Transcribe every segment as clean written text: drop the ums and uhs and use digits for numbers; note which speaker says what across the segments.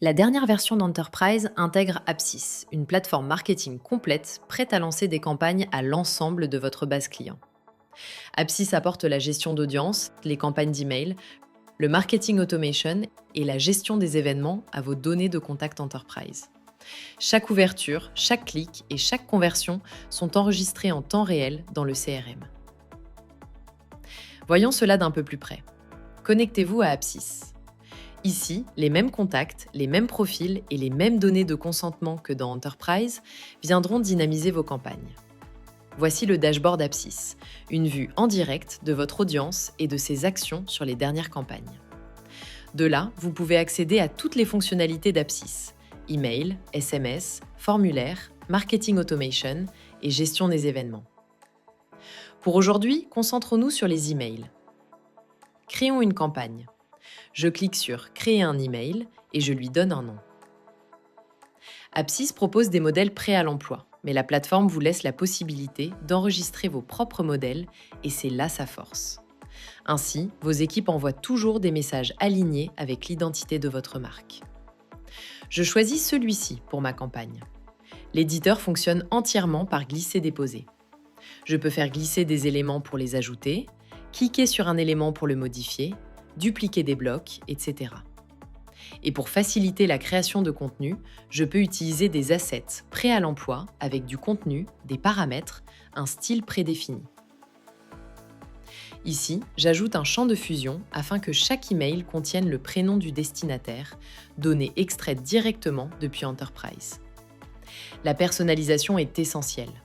Speaker 1: La dernière version d'Enterprise intègre Apsys, une plateforme marketing complète prête à lancer des campagnes à l'ensemble de votre base client. Apsys apporte la gestion d'audience, les campagnes d'email, le marketing automation et la gestion des événements à vos données de contact Enterprise. Chaque ouverture, chaque clic et chaque conversion sont enregistrés en temps réel dans le CRM. Voyons cela d'un peu plus près. Connectez-vous à Apsys. Ici, les mêmes contacts, les mêmes profils et les mêmes données de consentement que dans Enterprise viendront dynamiser vos campagnes. Voici le dashboard Apsys, une vue en direct de votre audience et de ses actions sur les dernières campagnes. De là, vous pouvez accéder à toutes les fonctionnalités d'Apsys, email, SMS, formulaire, marketing automation et gestion des événements. Pour aujourd'hui, concentrons-nous sur les emails. Créons une campagne. Je clique sur « Créer un email » et je lui donne un nom. Apsys propose des modèles prêts à l'emploi, mais la plateforme vous laisse la possibilité d'enregistrer vos propres modèles et c'est là sa force. Ainsi, vos équipes envoient toujours des messages alignés avec l'identité de votre marque. Je choisis celui-ci pour ma campagne. L'éditeur fonctionne entièrement par glisser-déposer. Je peux faire glisser des éléments pour les ajouter, cliquer sur un élément pour le modifier, dupliquer des blocs, etc. Et pour faciliter la création de contenu, je peux utiliser des assets prêts à l'emploi avec du contenu, des paramètres, un style prédéfini. Ici, j'ajoute un champ de fusion afin que chaque email contienne le prénom du destinataire, données extraites directement depuis Enterprise. La personnalisation est essentielle.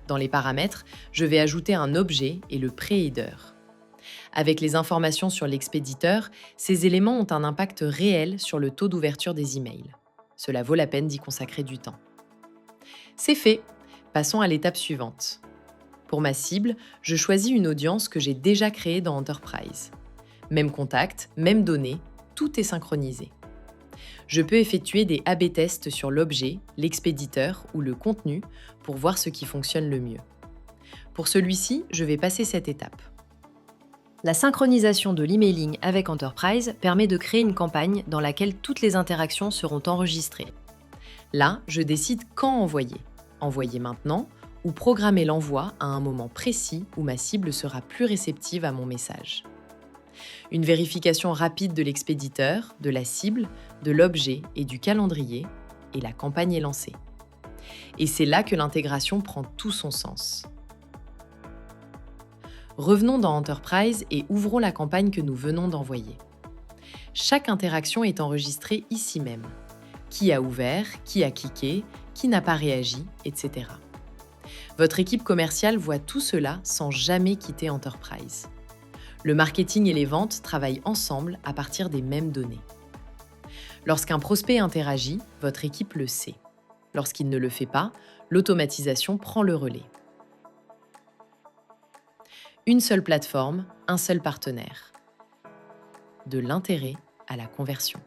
Speaker 1: Dans les paramètres, je vais ajouter un objet et le pré-header. Avec les informations sur l'expéditeur, ces éléments ont un impact réel sur le taux d'ouverture des emails. Cela vaut la peine d'y consacrer du temps. C'est fait. Passons à l'étape suivante. Pour ma cible, je choisis une audience que j'ai déjà créée dans Enterprise. Même contact, même données, tout est synchronisé. Je peux effectuer des A/B tests sur l'objet, l'expéditeur ou le contenu pour voir ce qui fonctionne le mieux. Pour celui-ci, je vais passer cette étape. La synchronisation de l'emailing avec Enterprise permet de créer une campagne dans laquelle toutes les interactions seront enregistrées. Là, je décide quand envoyer. Envoyer maintenant ou programmer l'envoi à un moment précis où ma cible sera plus réceptive à mon message. Une vérification rapide de l'expéditeur, de la cible, de l'objet et du calendrier, et la campagne est lancée. Et c'est là que l'intégration prend tout son sens. Revenons dans Enterprise et ouvrons la campagne que nous venons d'envoyer. Chaque interaction est enregistrée ici même. Qui a ouvert, qui a cliqué, qui n'a pas réagi, etc. Votre équipe commerciale voit tout cela sans jamais quitter Enterprise. Le marketing et les ventes travaillent ensemble à partir des mêmes données. Lorsqu'un prospect interagit, votre équipe le sait. Lorsqu'il ne le fait pas, l'automatisation prend le relais. Une seule plateforme, un seul partenaire. De l'intérêt à la conversion.